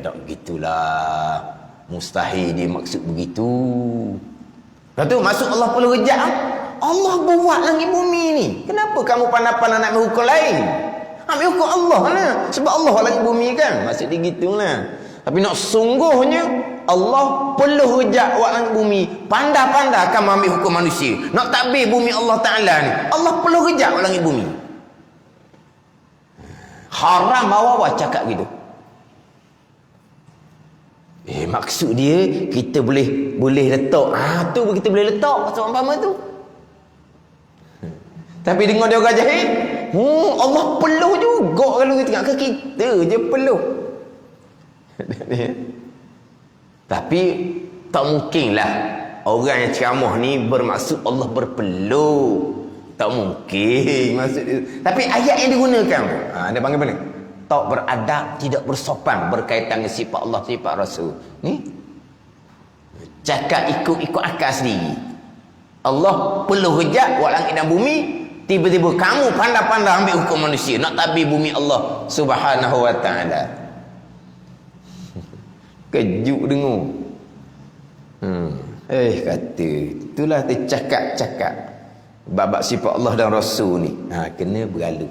Tak gitulah. Mustahil dia maksud begitu. Lepas tu masuk Allah perlu rejak. Allah buat langit bumi ni. Kenapa kamu pandai-pandai nak ambil hukum lain? Ambil hukum Allah lah. Sebab Allah buat langit bumi kan. Maksud dia gitulah. Tapi nak sungguhnya Allah perlu rejak buat langit bumi. Pandai-pandai akan mengambil hukum manusia. Nak takbir bumi Allah Ta'ala ni. Allah perlu rejak buat langit bumi. Haram awal cakap gitu. Maksud dia kita boleh letak. Tu kita boleh letak pasal umpama tu. Tapi dengar dia orang jahil, Allah perlu juga kalau kita tengok ke kita je perlu. Tapi tak mungkinlah orang yang ceramah ni bermaksud Allah berperlu. Tak mungkin maksud dia. Tapi ayat yang digunakan dia panggil apa ni? Tak beradab, tidak bersopan berkaitan dengan sifat Allah, sifat Rasul. Ni cakap ikut akal sendiri. Allah perlu rejak buat langit dan bumi. Tiba-tiba kamu pandai-pandai ambil hukum manusia nak tabir bumi Allah Subhanahu Wa Taala. Kejut dengar. Kata itulah tercakap-cakap babak sifat Allah dan Rasul ni. Kena berlalu.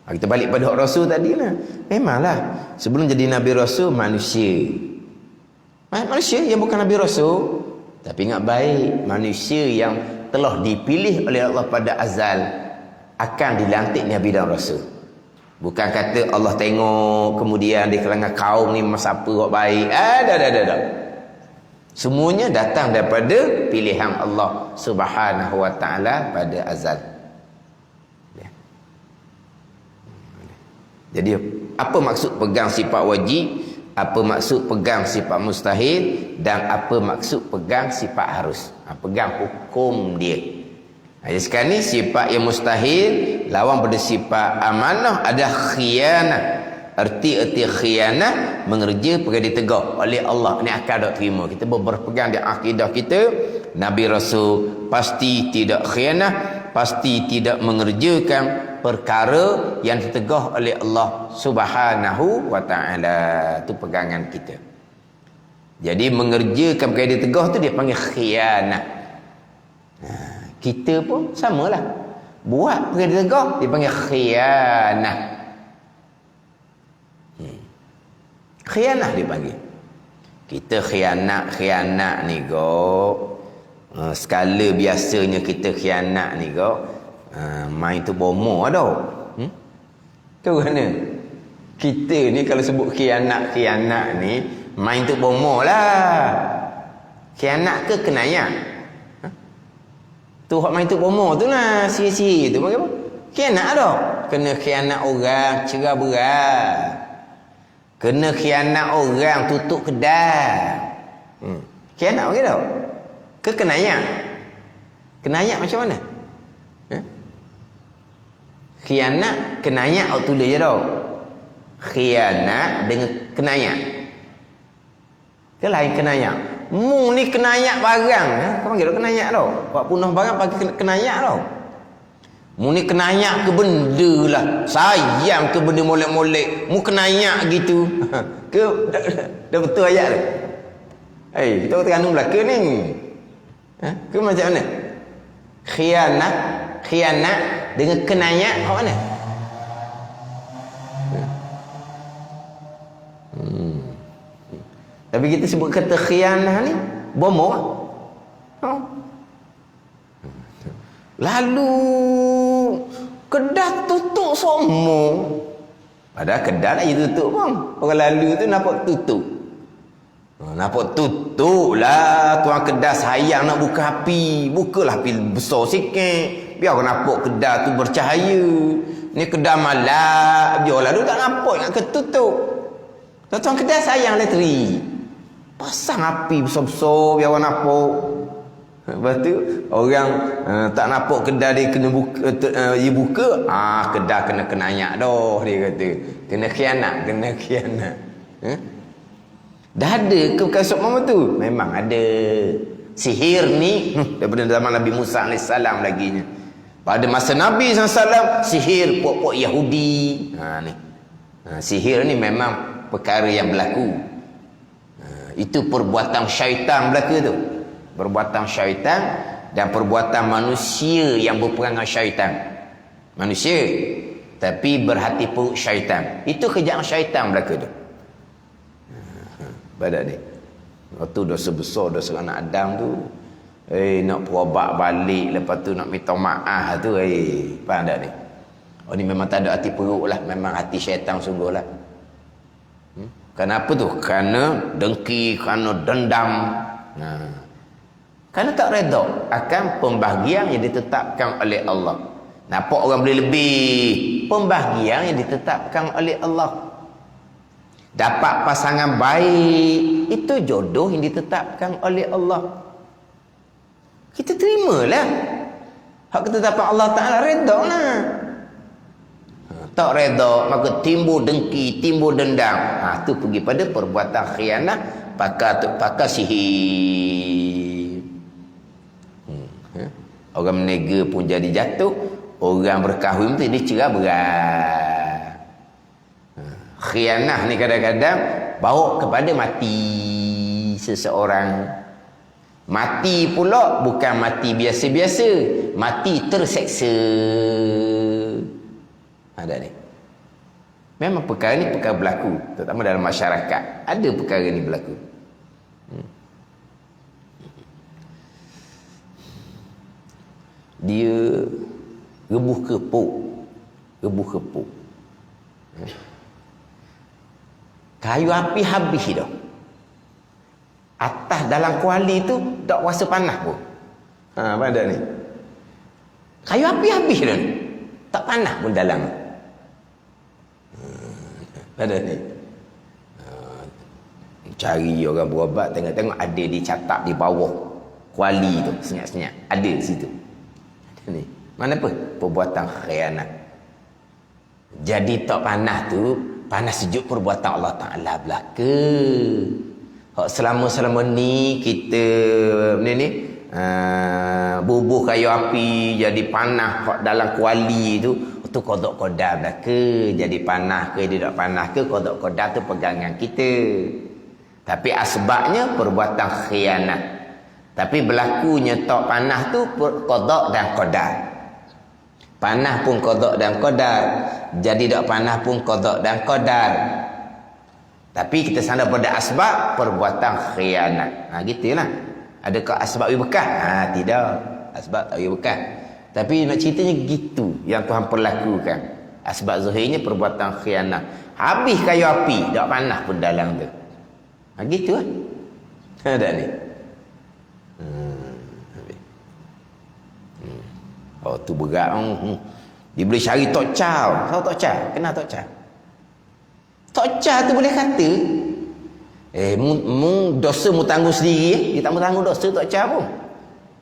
Kita balik pada Rasul tadi lah. Memanglah sebelum jadi Nabi Rasul manusia. Manusia yang bukan Nabi Rasul. Tapi ingat baik, manusia yang telah dipilih oleh Allah pada azal akan dilantik Nabi dan Rasul. Bukan kata Allah tengok kemudian di kalangan kaum ni siapa yang baik. Dah. Semuanya datang daripada pilihan Allah Subhanahu Wa Taala pada azal. Jadi apa maksud pegang sifat wajib, apa maksud pegang sifat mustahil, dan apa maksud pegang sifat harus. Pegang hukum dia. Jadi sekarang ni sifat yang mustahil lawan pada sifat amanah ada khianah. Erti khianah mengerja perkara ditegak oleh Allah. Ni akal tak terima. Kita berpegang di akidah kita, Nabi Rasul pasti tidak khianah, pasti tidak mengerjakan perkara yang ditegah oleh Allah Subhanahu wa taala. Tu pegangan kita. Jadi mengerjakan perkara yang ditegah tu dia panggil khianat. Kita pun samalah. Buat perkara yang ditegah dia panggil khianat. Khianat dia panggil. Kita khianat ni skala biasanya kita khianat ni main tu bomo dah. Tu mana? Kita ni kalau sebut khianat ni main tu bomo lah. Khianat ke kenayat? Tu hak main tu bomo tu lah, sihir-sihir tu panggil apa? Khianat dah. Kena khianat orang cerah berat. Kena khianat orang tutup kedai. Khianat panggil tau. Ke kenayat? Kenayat macam mana? Khianat, kenayat awak tulis je tau. Khianat dengan kenayat. Ke lain kenayat? Mu ni kenayat barang. Kau panggil kenayat tau. Buat punah barang panggil kenayat tau. Mu ni kenayat ke benda lah. Sayang ke benda molek-molek. Mu kenayat gitu. Ke dah betul ayat tu? Kita Terengganu Melaka ni. Ke macam mana? Khianat dengan kenayat kat mana? Tapi kita sebut kata khianat ni bomo. Lalu kedah tutup semua. Padahal kedah nak tutup pun. Orang lalu tu nampak tutup. Nampak tutup lah. Tuan kedah sayang nak buka api. Bukalah api besar sikit. Biar orang nampak kedah tu bercahaya. Ni kedah malap. Biar lalu tak nampak nak ketutup. Tuan kedah sayang elektrik. Pasang api besar-besar biar orang nampak. Lepas tu orang tak nampak kedah dia kena buka, dia buka. Kedah kena kenayat dah dia kata. Kena khianat. Dah ada ke bukan Muhammad tu? Memang ada. Sihir ni daripada zaman Nabi Musa AS lagi nya. Pada masa Nabi SAW, sihir puak-puak Yahudi. Sihir ni memang perkara yang berlaku. Itu perbuatan syaitan berlaku tu. Perbuatan syaitan dan perbuatan manusia yang berperangai syaitan. Manusia tapi berhati perut syaitan. Itu kerjaan syaitan berlaku tu. Badak ni. Waktu dosa besar dosa anak Adam tu. Nak berobat balik, lepas tu nak minta maaf tu. Faham tak ni? Oh ni memang tak ada hati perut lah. Memang hati syaitan sungguh lah. Kenapa tu? Kerana dengki, kerana dendam. Kerana tak redha akan pembahagian yang ditetapkan oleh Allah. Nampak orang boleh lebih. Pembahagian yang ditetapkan oleh Allah. Dapat pasangan baik, itu jodoh yang ditetapkan oleh Allah. Kita terimalah. Hak ketetapan Allah Ta'ala, redha lah. Tak redha, maka timbul dengki, timbul dendam. Tu pergi pada perbuatan khianat, pakar sihir. Orang menega pun jadi jatuh, orang berkahwin tu dia cerah berat. Khianat ni kadang-kadang bawa kepada mati seseorang. Mati pula bukan mati biasa-biasa, mati terseksa. Ada ni. Memang perkara ni perkara berlaku, terutama dalam masyarakat. Ada perkara ni berlaku. Dia rebuh kepuk. Kayu api habis dah. Atas dalam kuali tu tak rasa panas pun. Pada ni. Kayu api habis dah ni. Tak panas pun dalam. Pada ni. Cari orang berobat, tengok-tengok ada dicatat di bawah kuali tu, senyap-senyap. Ada di situ. Ni. Mana apa? Perbuatan khianat. Jadi tak panas tu, panas sejuk perbuatan Allah Ta'ala belaka. Selama-selama ni kita ni bubuh kayu api jadi panah dalam kuali tu qada qadar belaka. Jadi panah ke tidak panah ke, qada qadar tu pegangan kita. Tapi asbabnya perbuatan khianat. Tapi berlakunya tok panah tu qada dan qadar. Panah pun qada dan qadar. Jadi tak panah pun qada dan qadar. Tapi kita sandar pada asbab perbuatan khianat. Gitulah. Adakah asbab bekas? Tidak. Asbab tak bekas. Tapi nak ceritanya gitu yang Tuhan perlakukan. Asbab zahirnya perbuatan khianat. Habis kayu api, tak panah pun dalam tu. Gitu lah. Ada ni. Oh tu berat. Dia boleh cari tok caw. Tahu tok caw? Kenal tok caw? Tok caw tu boleh kata dosa mu tanggung sendiri. Dia tak mau tanggung dosa tok caw pun.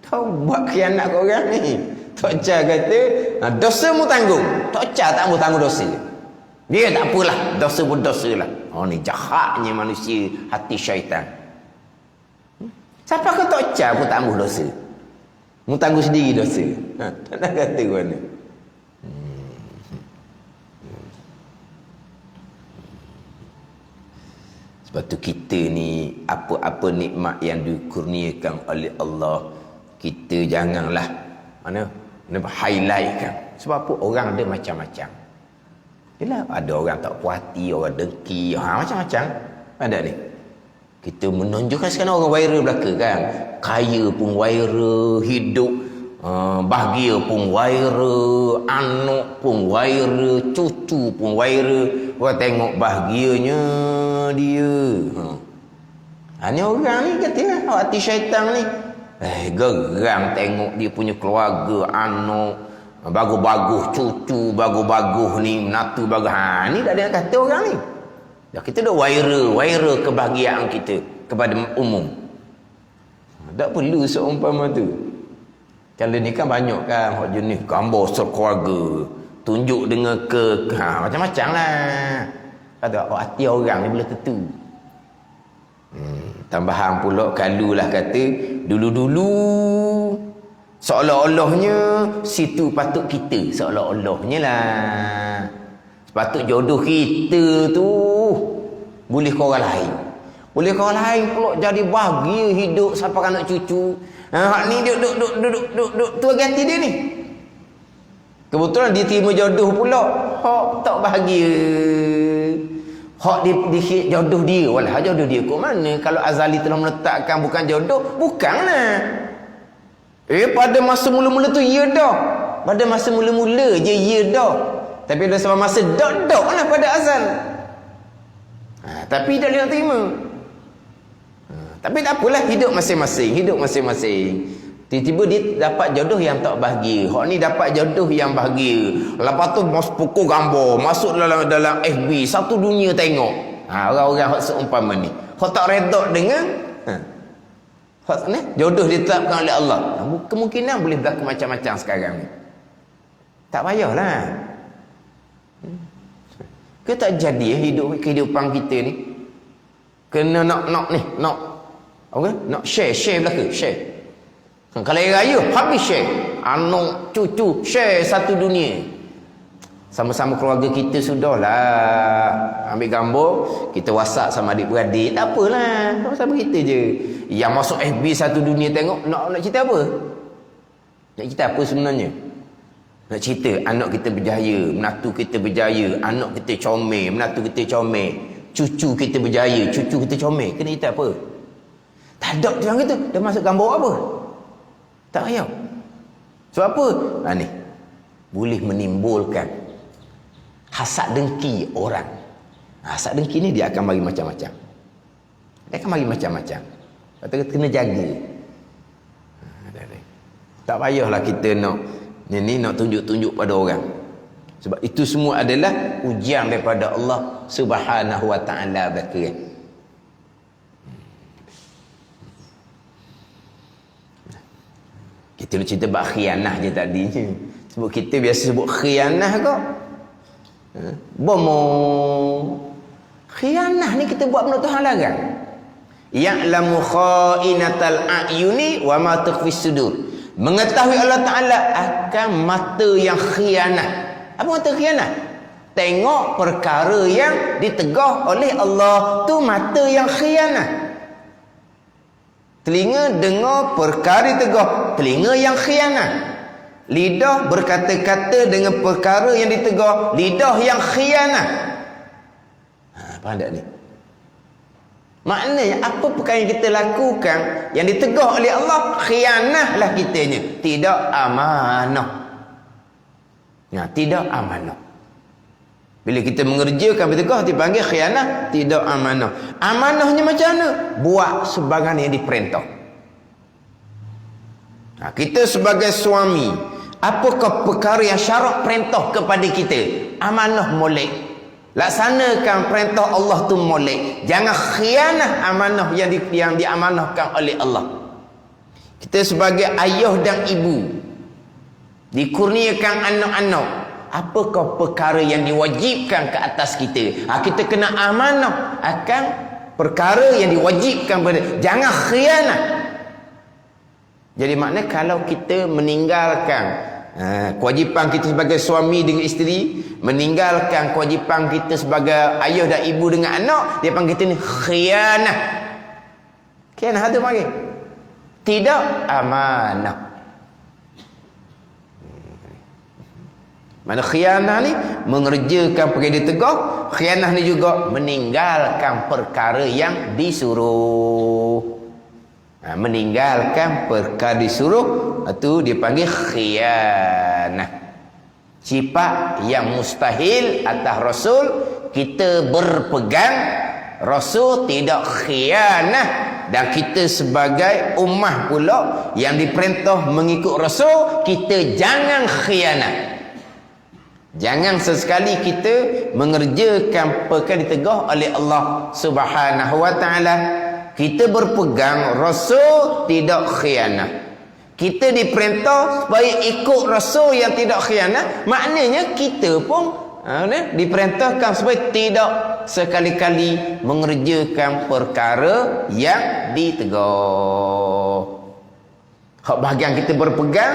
Tahu buat khianat ke orang ni. Tok caw kata dosa mu tanggung. Tok caw tak mau tanggung dosa. Dia tak apalah, dosa pun dosa lah. Oh ni jahatnya manusia, hati syaitan. Siapa kata tok caw pun tak mau dosa. Mu tanggung sendiri dosa. Tak nak kata ke mana. Sebab tu kita ni apa-apa nikmat yang dikurniakan oleh Allah, kita janganlah highlightkan. Sebab apa? Orang ada macam-macam. Yalah, ada orang tak puas hati, orang dengki, macam-macam. Ada ni. Kita menunjukkan sekarang orang viral belaka kan. Kaya pun viral, hidup bahagia pun viral, anak pun viral, cucu pun viral. Orang tengok bahagianya dia. Ni orang ni kata hati syaitan ni. Geram tengok dia punya keluarga, anak bagus-bagus, cucu bagus-bagus ni, menatu bagus. Ni tak ada yang kata orang ni. Dah kita dah viral kebahagiaan kita kepada umum. Tak perlu seumpama tu. Kalau ni kan banyak kan hak jenis gambar sekeluarga, tunjuk dengan macam-macam lah. Kata hati orang ni boleh tentu. Tambahan pula kalulah kata dulu-dulu seolah-olahnya situ patut kita, seolah-olahnya lah. Sepatut jodoh kita tu boleh ke orang lain. Boleh ke orang lain pula jadi bahagia hidup sampai anak cucu. Hak ni duduk tu ganti dia ni. Kebetulan dia terima jodoh pula. Hak tak bahagia. Hak di jodoh dia. Walah jodoh dia ke mana? Kalau azali telah meletakkan bukan jodoh, bukanlah. Pada masa mula-mula tu ya dah. Pada masa mula-mula je ya dah. Tapi dah sampai masa dak lah pada azal. Tapi dia nak terima. Tapi tak apalah, hidup masing-masing. Tiba-tiba dia dapat jodoh yang tak bahagia. Hak ni dapat jodoh yang bahagia. Lepas tu pukul gambar, masuk dalam FB, satu dunia tengok. Orang-orang hak seumpama ni. Hak tak redha dengan hak ni jodoh ditetapkan oleh Allah. Kemungkinan boleh berlaku macam-macam sekarang ni. Tak payahlah. Ke tak jadi hidup kehidupan kita ni. Kena nak share belaka, share. Kalau hari raya habis share, anak cucu share satu dunia. Sama-sama keluarga kita sudahlah ambil gambar, kita WhatsApp sama adik-beradik, tak apalah, sama-sama kita je. Yang masuk FB satu dunia tengok, nak cerita apa? Nak cerita apa sebenarnya? Nak cerita anak kita berjaya, menatu kita berjaya, anak kita comel, menatu kita comel, cucu kita berjaya, cucu kita comel. Kena cerita apa? Tak ada macam itu. Dia masuk gambar apa? Tak payah. Sebab apa? Ni boleh menimbulkan hasad dengki orang. Hasad dengki ni dia akan bagi macam-macam. Dia akan bagi macam-macam. Kena jaga. Tak payahlah kita nak tunjuk-tunjuk pada orang. Sebab itu semua adalah ujian daripada Allah Subhanahu wa taala belaka. Kita nak cerita bab khianah je tadi. Sebab kita biasa sebut khianah kok. Bomo. Khianah ni kita buat benda Tuhan larang. Ya'lamu kha'inatal a'yuni wa ma tukhfis sudur. Mengetahui Allah Ta'ala akan mata yang khianat. Apa mata khianat? Tengok perkara yang ditegah oleh Allah, tu mata yang khianat. Telinga dengar perkara ditegah, telinga yang khianat. Lidah berkata-kata dengan perkara yang ditegah, lidah yang khianat. Faham tak ni? Maknanya apa perkara yang kita lakukan yang ditegah oleh Allah, khianatlah kitanya, tidak amanah. Tidak amanah. Bila kita mengerjakan bertegah dipanggil khianah, tidak amanah. Amanahnya macam mana? Buat sebagaimana yang diperintah. Kita sebagai suami, apakah perkara yang syarak perintah kepada kita? Amanah molek. Laksanakan perintah Allah tu molek. Jangan khianah amanah yang diamanahkan oleh Allah. Kita sebagai ayah dan ibu dikurniakan anak-anak, apakah perkara yang diwajibkan ke atas kita? Kita kena amanah akan perkara yang diwajibkan kepada. Jangan khianat. Jadi maknanya kalau kita meninggalkan kewajipan kita sebagai suami dengan isteri, meninggalkan kewajipan kita sebagai ayah dan ibu dengan anak, dia panggil kita ni khianat. Khianat tu panggil tidak amanah. Mana khianah ni mengerjakan perkara ditegah, khianah ni juga meninggalkan perkara yang disuruh. Meninggalkan perkara disuruh, itu dia panggil khianah. Sifat yang mustahil atas Rasul kita berpegang. Rasul tidak khianah, dan kita sebagai ummah pula yang diperintah mengikut Rasul, kita jangan khianat. Jangan sesekali kita mengerjakan perkara ditegah oleh Allah Subhanahu wa taala. Kita berpegang Rasul tidak khianat. Kita diperintah supaya ikut Rasul yang tidak khianat. Maknanya kita pun diperintahkan supaya tidak sekali-kali mengerjakan perkara yang ditegah. Hak bahagian kita berpegang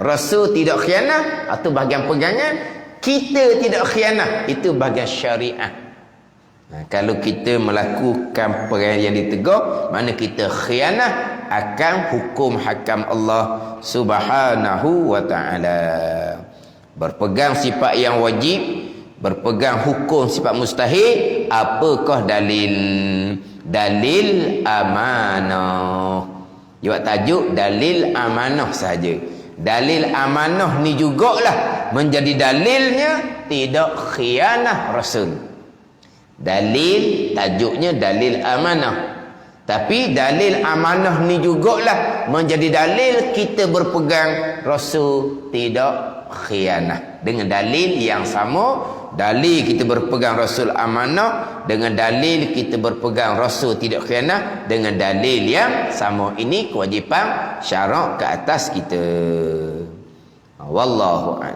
Rasul tidak khianat, atau bahagian pegangan kita tidak khianat, itu bahagian syariah. Kalau kita melakukan perkara yang ditegah, mana kita khianat akan hukum hakam Allah Subhanahu wa taala. Berpegang sifat yang wajib, berpegang hukum sifat mustahil, apakah dalil? Dalil amanah. Buat tajuk dalil amanah saja. Dalil amanah ni jugalah menjadi dalilnya tidak khianah Rasul. Dalil tajuknya dalil amanah. Tapi dalil amanah ni jugalah menjadi dalil kita berpegang Rasul tidak khianah. Dengan dalil yang sama, dalil kita berpegang Rasul amanah, dengan dalil kita berpegang Rasul tidak khianah, dengan dalil yang sama. Ini kewajipan syarak ke atas kita. Wallahu a'lam.